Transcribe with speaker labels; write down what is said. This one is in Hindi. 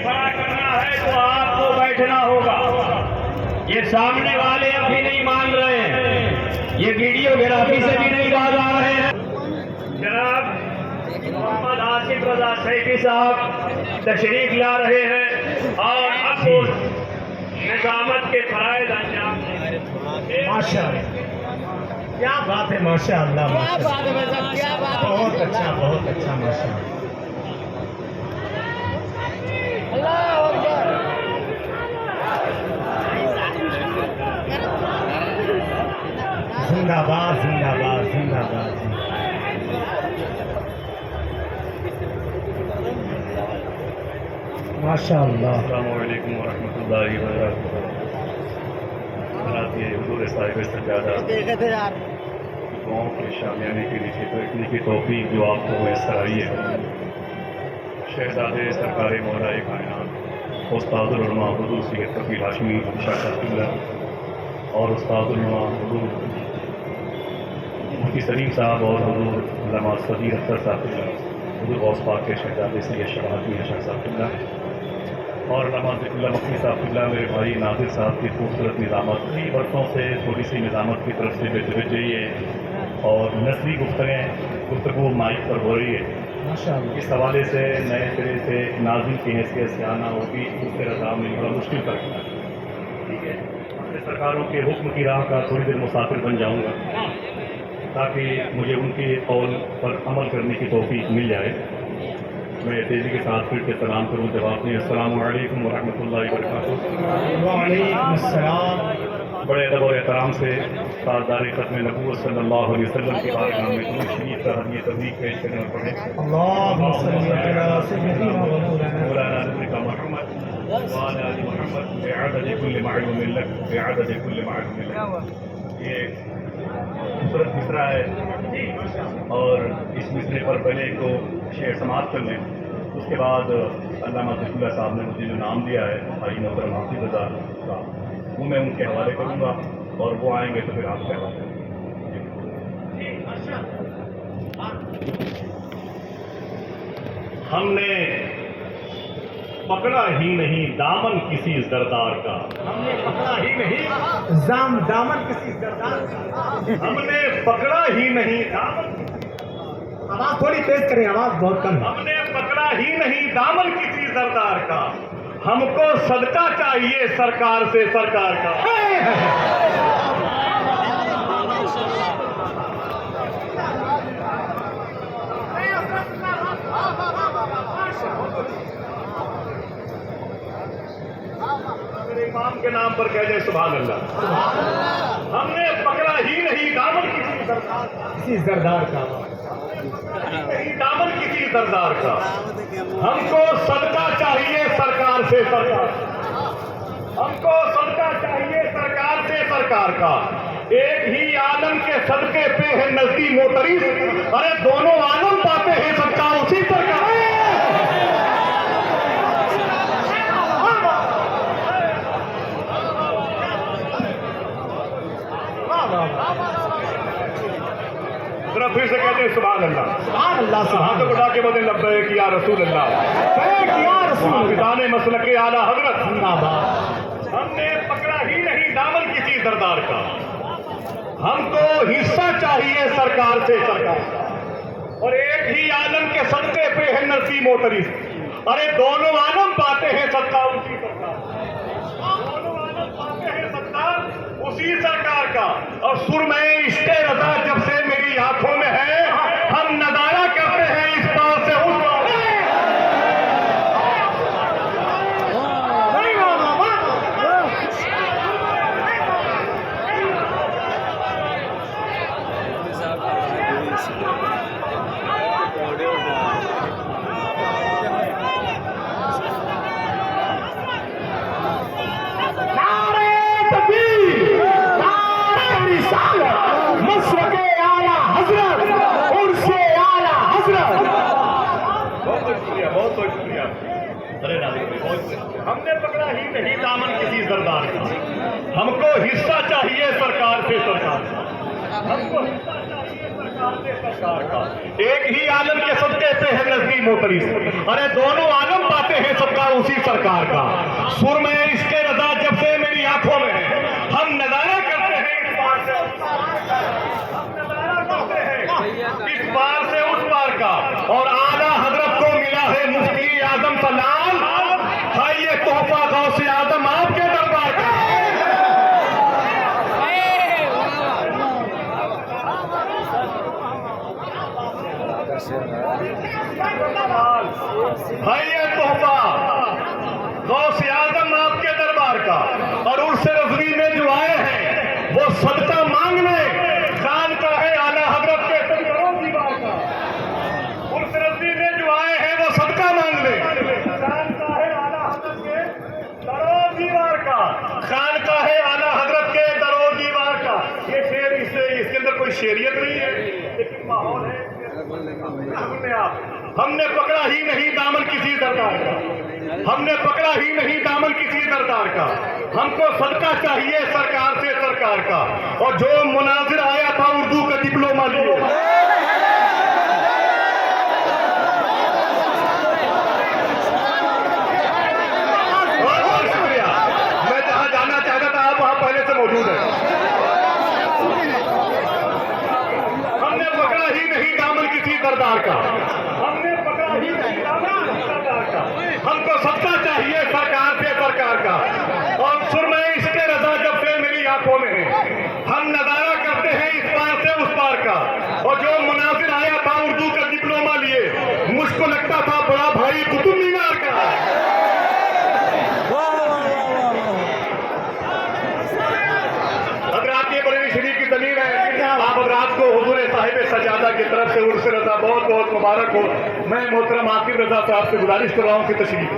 Speaker 1: खड़ा करना है तो आपको बैठना होगा। ये सामने वाले अभी नहीं मान रहे हैं, ये वीडियोग्राफी से भी नहीं बाज आ रहे हैं। जनाब मोहम्मद आसिफ रजा सैफी साहब तशरीफ ला रहे हैं और अब वो निजामत के फराइज अंजाम देंगे।
Speaker 2: माशाअल्लाह, क्या बात है, माशाअल्लाह, बहुत अच्छा, बहुत अच्छा, माशाअल्लाह। जिंदाबाद जिंदाबाद जिंदाबाद। माशाअल्लाह।
Speaker 3: अस्सलामु अलैकुम वरहमतुल्लाहि वबरकातुहू। हुजूर साहिब सज्जादा गाँव के शामियाने के नीचे बैठने की तौफीक जो आपको मैसर आई है, शहजादे सरकार मौला कायनात उस्तादुल उलमा हुजूर सैयद कफील हाशमी शाह साहब और उस्तादुल उलमा हुजूर मुफ्ती सलीम साहब और हुजूर अल्लामा सदीर अख्तर साहब, हुजूर गौस पाक के शहजादे सैयद शहादत मियां शाह साहब और अल्लामा ज़िक्रुल्लाह मक्की साहब, मेरे भाई नादिर साहब की खूबसूरत निज़ामत। कई वर्षों से थोड़ी सी निज़ामत की तरफ से बेतवज्जो है और नस्ली गुफ्तगू माइक पर हो रही है।
Speaker 2: माशाअल्लाह।
Speaker 3: इस हवाले से नए सिरे से नाज़िम की हैसियत से आना होगी, उसके रज़ा में बड़ा मुश्किल कर रखना। ठीक है, अपने सरकारों के हुक्म की राह का थोड़ी देर मुसाफिर बन जाऊँगा ताकि मुझे उनके कौल पर अमल करने की तौफीक मिल जाए। मैं तेज़ी के साथ फिर से सलाम करूँ, जवाब दें अस्सलामु अलैकुम वरहमतुल्लाहि वबरकातुहू।
Speaker 2: वालेकुम अस्सलाम।
Speaker 3: बड़े अदब और एहतराम से ताजदार खत्म नबूवत सल्लल्लाहु अलैहि वसल्लम की बारगाह में दुरूद शरीफ का हदीय तबलीग पेश करने और पढ़ें।
Speaker 2: अल्लाहुम्मा सल्ली अला सय्यिदिना व
Speaker 3: मौलाना नबीना मुहम्मद व अला आलि मुहम्मद बिअदद कुल्ल मालूमिन लक बिअदद कुल्ल मालूमिन लक। ये खूबसूरत मिसरा है और इस मिसरे पर पहले को शेर समाप्त कर लें, उसके बाद अल्लामा ज़िक्रुल्लाह साहब ने मुझे जो नाम दिया है भाई मोहतरम हाफिज़ रज़ा साहब, वो मैं उनके हवाले करूँगा और वो आएंगे तो फिर आपके हवाले। हमने पकड़ा ही नहीं दामन किसी जरदार का,
Speaker 2: हमने पकड़ा ही नहीं दामन किसी सरदार का।
Speaker 3: हमने पकड़ा ही नहीं दामन,
Speaker 2: आवाज थोड़ी तेज करें, आवाज बहुत कम है।
Speaker 3: हमने पकड़ा ही नहीं दामन किसी सरदार का, हमको सदका चाहिए सरकार से सरकार का। मेरे इमाम के नाम पर कह दे सुभान अल्लाह। हमने पकड़ा ही नहीं दामन किसी सरदार का,
Speaker 2: किसी सरदार का,
Speaker 3: नहीं दामन किसी सरदार का, हमको सदका चाहिए सरकार से सरकार, हमको सदका चाहिए सरकार से सरकार का। एक ही आलम के सदके पे है नजदी मोतरी, अरे दोनों आलम पाते हैं सदका उसी सरकार। जरा फिर से कहते हैं सुभान अल्लाह।
Speaker 2: सुभान अल्लाह, सुभान
Speaker 3: हाथ उठा के बदे लब्बैक या रसूल अल्लाह,
Speaker 2: या रसूल
Speaker 3: पिताने मसलक के आला हजरत।
Speaker 2: जिंदाबाद।
Speaker 3: हमने पकड़ा ही नहीं दामन किसी सरदार का, हमको हिस्सा चाहिए सरकार से सरकार का। और एक ही आलम के सदके पे है नरसी मोतरी, अरे दोनों आलम पाते हैं सत्ता उसी सरकार, दोनों आलम पाते हैं सत्ता उसी सरकार का। और सुरमई इश्क़े रज़ा जब से मेरी आंखों में है, हम नजारा करते हैं इस पार से उस पार। बहुत बहुत शुक्रिया। अरे हमने पकड़ा ही नहीं दामन किसी सरदार का, हमको हिस्सा चाहिए सरकार से सरकार का, हमको हिस्सा चाहिए सरकार से सरकार का। एक ही आलम के सदके पे है नजदी मोतरी, अरे दोनों आलम पाते हैं सबका उसी सरकार का। सुर में इसके रजा जब से मेरी आंखों में है, हम नजारा करते हैं इस पार से उस पार का, हम नजारा करते हैं इस पार से उस पार का। और आला हजरत को मिला है मुफ्ती आजम सलाम, है ये तोहफा गौसे आजम आपके दरबार का। है ये तोहफा गौसे आजम आपके दरबार का। और उर्स रज़वी में जो आए हैं वो सदका मांगने, खान का है आला हजरत के करोड़ दीवार का। उर्स रज़वी में जो आए हैं वो सदका मांगने, खान का है आला हजरत के करोड़ दीवार का। खान का है आला हजरत के दरों दीवार का। ये शेर इसके अंदर कोई शेरियत नहीं है, लेकिन माहौल है। हमने पकड़ा ही नहीं दामन किसी दरदार का, हमने पकड़ा ही नहीं दामन किसी दरदार का। हमको सदका चाहिए सरकार से सरकार का। और जो मुनाजिर आया था उर्दू का डिप्लोमा लिए, बहुत शुक्रिया। मैं जहां जाना चाहता था आप वहां पहले से मौजूद है। हमने पकड़ा ही नहीं दामन किसी दरदार का, हमने पकड़ा ही नहीं दामन किसी दरदार का। हमको सत्ता चाहिए सरकार से सरकार का। और सुर में इसके रजा जब से मेरी आंखों में है, हम नजारा करते हैं इस पार से उस पार का। और जो मुनाजिर आया था उर्दू का डिप्लोमा लिए, मुझको लगता था बड़ा भाई कुतुब मीनार का। हजरात ये बरेली शरीफ की जमीन है। आप हजरात को हुजूर साहिब सजादा की तरफ से उर्स रजा बहुत बहुत मुबारक हो। मैं मोहतरम आकिब रजा साहब से गुजारिश कर रहा हूँ कि तशरीफ